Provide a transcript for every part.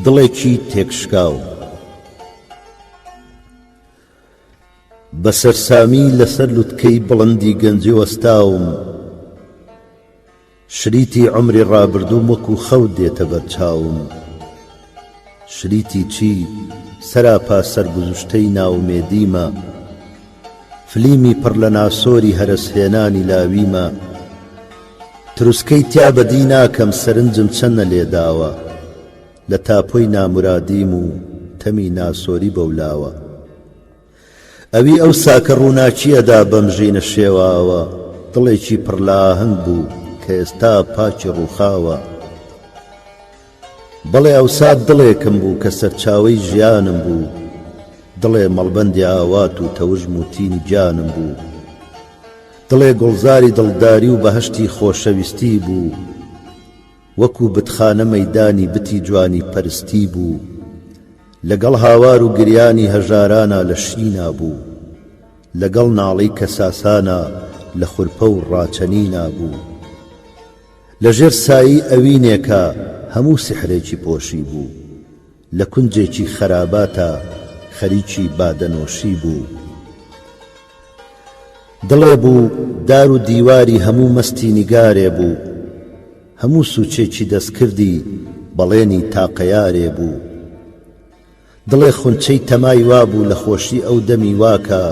دڵێکی تێکشکاو بە سەرسامی لەسەر لوتکەی بڵندی گەنجی وەستاوم شریتی عمری ڕابردووم وەکو خەوت دێتە بەرچاوم شریتی چی سەراپا سەرگوزشتەی ناومێدیمە فلیمی پڕ لە ناسۆری هەرسهێنانی لاویمە تروسکەی تیا بەدی ناکەم سەرنجم چەنە لێداوە لە تاپۆی نامورادیم و تەمی ناسۆری بەولاوە ئەوی ئەو ساکە ڕووناچیەدا بەم ژینە شێواوە دڵێکی پڕ لە ئاهەنگ بوو کە ئێستا پاچی ڕووخاوە بەڵێ ئەوسات دڵێکم بوو کە سەرچاوەی ژیانم بوو دڵێ مەڵبەندی ئاوات و تەوژم و تینی جانم بوو دڵێ گوڵزاری دڵداری و بەهەشتی خۆشەویستی بوو وەکو بتخانە مەیدانی بتی جوانی پەرستی بوو لەگەڵ هاوار و گریانی هەژارانە لە شینا بوو لەگەڵ ناڵەی کەساسانە لە خورپە و ڕاچەنینا بوو لەژێر سایی ئەوینێکە هەموو سحرێکی پۆشی بوو لە کونجێکی خەراباتە خەریکی بادەنۆشی بوو دڵێ بوو دار و دیواری هەموو مەستی نیگارێ بوو هەموو سوچێکی دەستکردی بەڵێنی تاقەیارێ بوو دڵێ خونچەی تەمای وابوو لە خۆشی ئەو دەمی واکە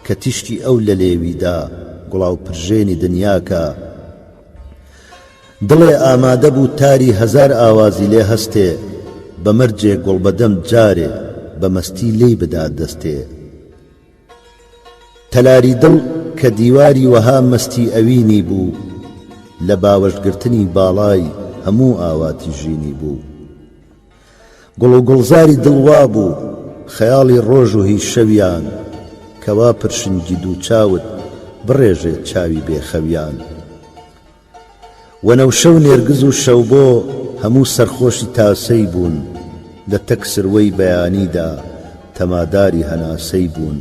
کە تیشتی ئەو لە لێویدا گوڵاو پرژێنی دنیاکە دڵێ ئامادە بوو تاری هەزار ئاوازی لێ هەستێ بە مەرجێ گوڵبەدەم جارێ بە مەستی لێی بدات دەستێ تەلاری دڵ کە دیواری وەها مەستی ئەوینی بوو لە باوەشگرتنی باڵای هەموو ئاواتی ژینی بوو گوڵ و گوڵزاری دڵوا بوو خەیاڵی ڕۆژ و هیچ شەویان کەوا پرشنگی دوو چاوت بڕێژێ چاوی بێخەویان وەنەوشە و نێرگز و شەوبۆ هەموو سەرخۆشی تاسەی بوون لە تەک سروەی بەیانیدا تەماداری هەناسەی بوون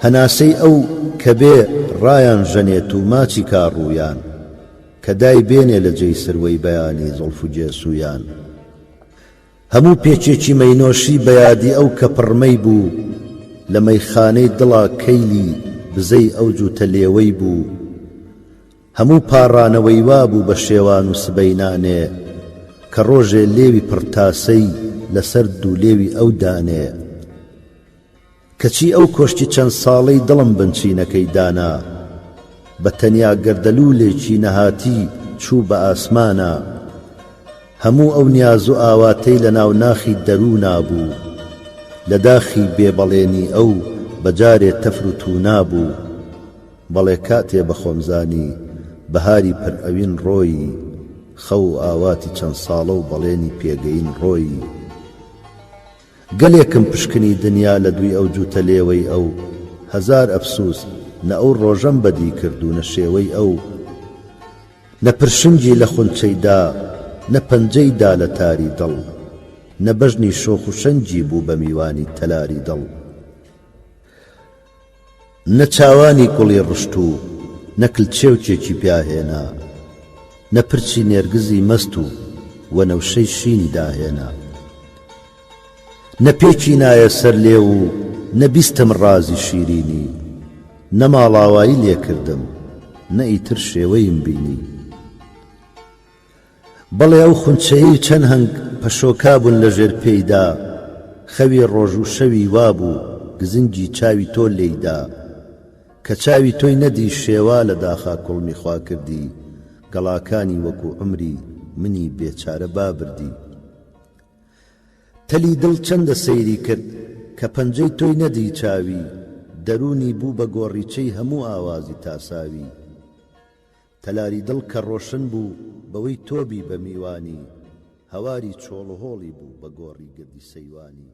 هەناسەی ئەو کە بێ ڕایان ژەنێت و ماچی کاڕوویان کە دای بێنێ لە جێی سروەی بەیانی زڵف و جێسوویان هەموو پێچێکی مەینۆشی بەیادی ئەو کە پڕمەی بوو لە مەیخانەی دڵا کەیلی بزەی ئەو جوتە لێوەی بوو هەموو پاڕانەوەی وابوو بە شێوان و سبەینانێ کە ڕۆژێ لێوی پڕتاسەی لەسەر دوو لێوی ئەو دانێ کەچی ئەو کۆشتی چەند ساڵەی دڵم بنچینەکەی دانا بە تەنیا گەردەلوولێکی نەهاتی چوو بە ئاسمانە هەموو ئەو نیاز و ئاواتەی لە ناو ناخی دەروونا بوو لە داخی بێبەڵێنی ئەو بەجارێ تەفر و توونا بوو بەڵێ کاتێ بە خۆمزانی بەهاری پڕ ئەوین ڕۆیی خەو و ئاواتی چەند ساڵە و بەڵێنی پێگەین ڕۆیی گەلێکم پشکنی دنیا لە دوی ئەو جوتە لێوەی ئەو هەزار ئەفسوس نە ئەو ڕۆژەم بەدی کرد و نە شێوەی ئەو نە پرشنگی لە خونچەیدا نە پەنجەیدا لە تاری دڵ نە بەژنی شۆخ و شەنجی بوو بە میوانی تەلاری دڵ نە چاوانی کوڵی ڕشت و نە کلچێوچێکی پیاهێنا نە پرچی نێرگزی مەست و وەنەوشەی شینی داهێنا نە پێکی نایە سەر لێ و نە بیستم ڕازی شیرینی نە ماڵاوایی لێکردم نە ئیتر شێوەیم بینی بەڵێ ئەو خونچەیەی چەند هەنگ پەشۆکا بوون لە ژێر پێیدا خەوی ڕۆژ و شەوی وابوو گزنگی چاوی تۆ لێیدا کە چاوی تۆی نەدی شێوا لە داخا کوڵمی خوا کردی گەڵاکانی وەکو عمری منی بێچارە بابردی تەلی دڵ چەندە سەیری کرد کە پەنجەی تۆی نەدی چاوی دەرونی بوو بە گۆڕیچەی هەموو ئاوازی تاساوی تەلاری دڵ کە ڕۆشن بوو بەوەی تۆبی بە میوانی هەواری چۆڵ و هۆڵی بوو بە گۆڕی گردی سەیوانی